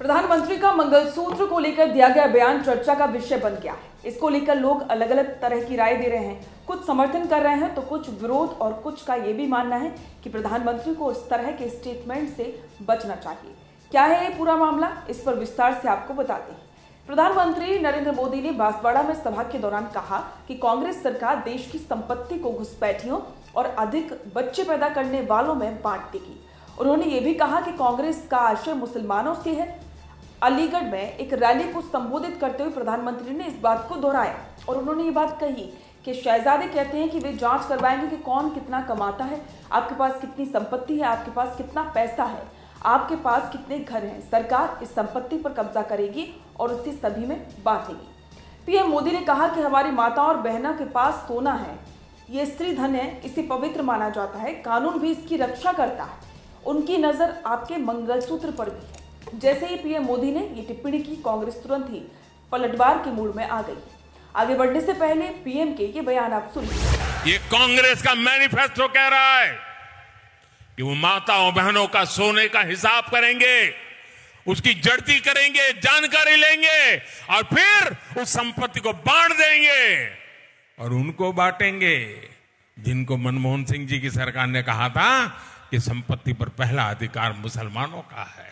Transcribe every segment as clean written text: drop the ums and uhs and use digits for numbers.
प्रधानमंत्री का मंगलसूत्र को लेकर दिया गया बयान चर्चा का विषय बन गया है। इसको लेकर लोग अलग अलग तरह की राय दे रहे हैं। कुछ समर्थन कर रहे हैं तो कुछ विरोध, और कुछ का यह भी मानना है कि प्रधानमंत्री को इस तरह के स्टेटमेंट से बचना चाहिए। क्या है ये पूरा मामला, इस पर विस्तार से आपको बताते हैं। प्रधानमंत्री नरेंद्र मोदी ने बांसवाड़ा में सभा के दौरान कहा कि कांग्रेस सरकार देश की संपत्ति को घुसपैठियों और अधिक बच्चे पैदा करने वालों में बांट देगी। उन्होंने ये भी कहा कि कांग्रेस का आशय मुसलमानों से है। अलीगढ़ में एक रैली को संबोधित करते हुए प्रधानमंत्री ने इस बात को दोहराया और उन्होंने ये बात कही कि शहजादे कहते हैं कि वे जांच करवाएंगे कि कौन कितना कमाता है, आपके पास कितनी संपत्ति है, आपके पास कितना पैसा है, आपके पास कितने घर हैं। सरकार इस संपत्ति पर कब्जा करेगी और उसे सभी में बांटेगी। पीएम मोदी ने कहा कि हमारी माताओं और बहनों के पास सोना है, ये स्त्री धन है, इसे पवित्र माना जाता है, कानून भी इसकी रक्षा करता है। उनकी नजर आपके मंगलसूत्र पर भी है। जैसे ही पीएम मोदी ने ये टिप्पणी की, कांग्रेस तुरंत ही पलटवार के मूड में आ गई। आगे बढ़ने से पहले पीएम के ये बयान आप सुनिए। ये कांग्रेस का मैनिफेस्टो कह रहा है कि वो माताओं बहनों का सोने का हिसाब करेंगे, उसकी जड़ती करेंगे, जानकारी लेंगे और फिर उस संपत्ति को बांट देंगे और उनको बांटेंगे जिनको मनमोहन सिंह जी की सरकार ने कहा था कि संपत्ति पर पहला अधिकार मुसलमानों का है।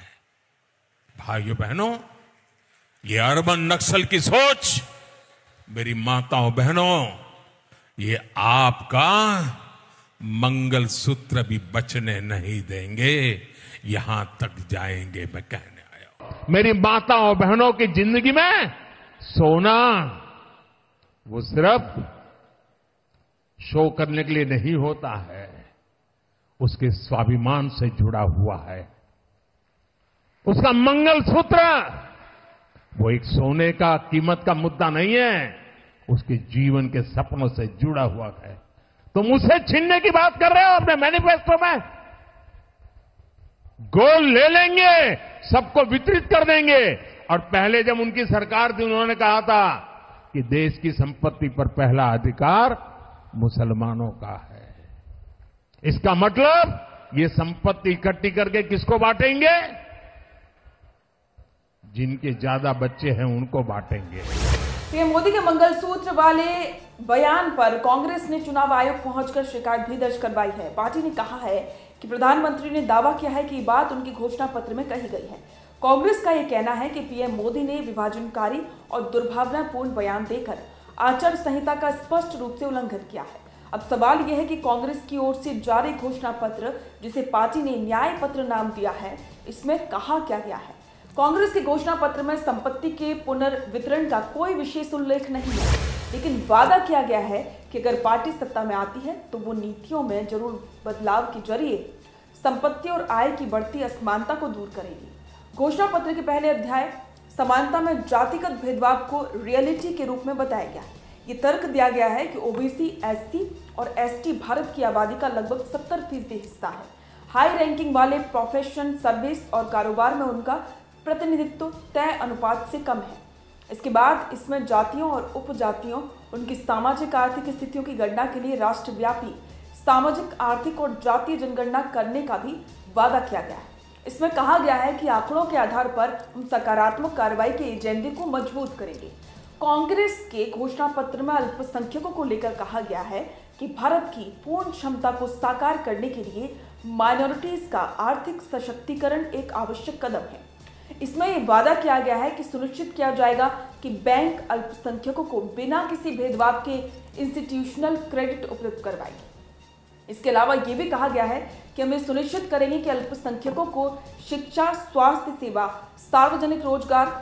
भाइयों बहनों, ये अर्बन नक्सल की सोच, मेरी माताओं बहनों, ये आपका मंगलसूत्र भी बचने नहीं देंगे, यहां तक जाएंगे। मैं कहने आया हूं, मेरी माताओं बहनों की जिंदगी में सोना वो सिर्फ शो करने के लिए नहीं होता है, उसके स्वाभिमान से जुड़ा हुआ है। उसका मंगलसूत्र वो एक सोने का कीमत का मुद्दा नहीं है, उसके जीवन के सपनों से जुड़ा हुआ है। तुम उसे छीनने की बात कर रहे हो अपने मैनिफेस्टो में। गोल्ड ले लेंगे, सबको वितरित कर देंगे। और पहले जब उनकी सरकार थी, उन्होंने कहा था कि देश की संपत्ति पर पहला अधिकार मुसलमानों का है। इसका मतलब ये संपत्ति इकट्ठी करके किसको बांटेंगे? जिनके ज्यादा बच्चे हैं उनको बांटेंगे। पीएम मोदी के मंगलसूत्र वाले बयान पर कांग्रेस ने चुनाव आयोग पहुंचकर शिकायत भी दर्ज करवाई है। पार्टी ने कहा है कि प्रधानमंत्री ने दावा किया है कि ये बात उनकी घोषणा पत्र में कही गई है। कांग्रेस का यह कहना है कि पीएम मोदी ने विभाजनकारी और दुर्भावनापूर्ण बयान देकर आचार संहिता का स्पष्ट रूप से उल्लंघन किया है। अब सवाल यह है कि कांग्रेस की ओर से जारी घोषणा पत्र, जिसे पार्टी ने न्याय पत्र नाम दिया है, इसमें कहा क्या गया है? कांग्रेस के घोषणा पत्र में संपत्ति के पुनर्वितरण का कोई विशेष उल्लेख नहीं है, लेकिन वादा किया गया है कि अगर पार्टी सत्ता में आती है तो वो नीतियों में जरूर बदलाव के जरिए संपत्ति और आय की बढ़ती असमानता को दूर करेगी। घोषणा पत्र के पहले अध्याय समानता में जातिगत भेदभाव को रियलिटी के रूप में बताया गया है। ये तर्क दिया गया है कि ओबीसी, एससी और एसटी भारत की आबादी का लगभग 70% हिस्सा है। हाई रैंकिंग वाले प्रोफेशन, सर्विस और कारोबार में उनका प्रतिनिधित्व तय अनुपात से कम है। इसके बाद इसमें जातियों और उपजातियों, उनकी सामाजिक आर्थिक स्थितियों की गणना के लिए राष्ट्रव्यापी सामाजिक, आर्थिक और जातीय जनगणना करने का भी वादा किया गया है। इसमें कहा गया है कि आंकड़ों के आधार पर हम सकारात्मक कार्रवाई के एजेंडे को मजबूत करेंगे। कांग्रेस के घोषणा पत्र में अल्पसंख्यकों को लेकर कहा गया है कि भारत की पूर्ण क्षमता को साकार करने के लिए माइनॉरिटीज का आर्थिक सशक्तिकरण एक आवश्यक कदम है। इसमें यह वादा किया गया है कि सुनिश्चित किया जाएगा कि बैंक अल्पसंख्यकों को बिना किसी भेदभाव के इंस्टीट्यूशनल क्रेडिट उपलब्ध करवाएगी। इसके अलावा यह भी कहा गया है कि हम सुनिश्चित करेंगे कि अल्पसंख्यकों को शिक्षा, स्वास्थ्य सेवा, सार्वजनिक रोजगार,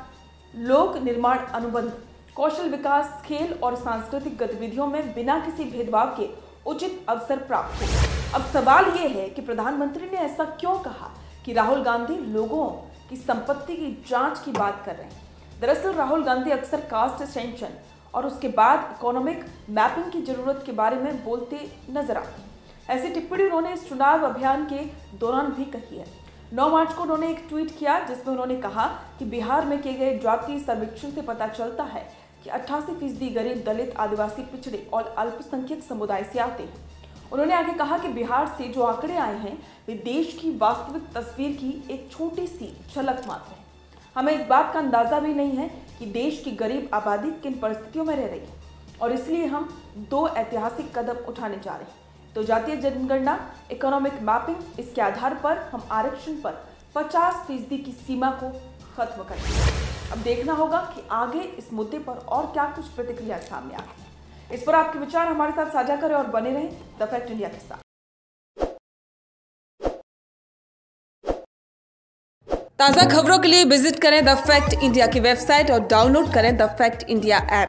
लोक निर्माण अनुबंध, कौशल विकास, खेल और सांस्कृतिक गतिविधियों में बिना किसी भेदभाव के उचित अवसर प्राप्त हो। अब सवाल यह है कि प्रधानमंत्री ने ऐसा क्यों कहा कि राहुल गांधी लोगों की संपत्ति की जांच की बात कर रहे हैं। दरअसल राहुल गांधी अक्सर कास्ट सेंशन और उसके बाद इकोनॉमिक मैपिंग की जरूरत के बारे में बोलते नजर आते हैं। ऐसी टिप्पणी उन्होंने इस चुनाव अभियान के दौरान भी कही है। 9 मार्च को उन्होंने एक ट्वीट किया जिसमें उन्होंने कहा कि बिहार में किए गए जातीय सर्वेक्षण से पता चलता है कि 88% गरीब, दलित, आदिवासी, पिछड़े और अल्पसंख्यक समुदाय से आते हैं। उन्होंने आगे कहा कि बिहार से जो आंकड़े आए हैं वे देश की वास्तविक तस्वीर की एक छोटी सी झलक मात्र है। हमें इस बात का अंदाजा भी नहीं है कि देश की गरीब आबादी किन परिस्थितियों में रह रही है और इसलिए हम 2 ऐतिहासिक कदम उठाने जा रहे हैं। तो जातीय जनगणना, इकोनॉमिक मैपिंग, इसके आधार पर हम आरक्षण पर 50% की सीमा को खत्म करेंगे। अब देखना होगा कि आगे इस मुद्दे पर और क्या कुछ प्रतिक्रिया सामने आती है। इस पर आपके विचार हमारे साथ साझा करें और बने रहें द फैक्ट इंडिया के साथ। ताज़ा खबरों के लिए विजिट करें द फैक्ट इंडिया की वेबसाइट और डाउनलोड करें द फैक्ट इंडिया ऐप।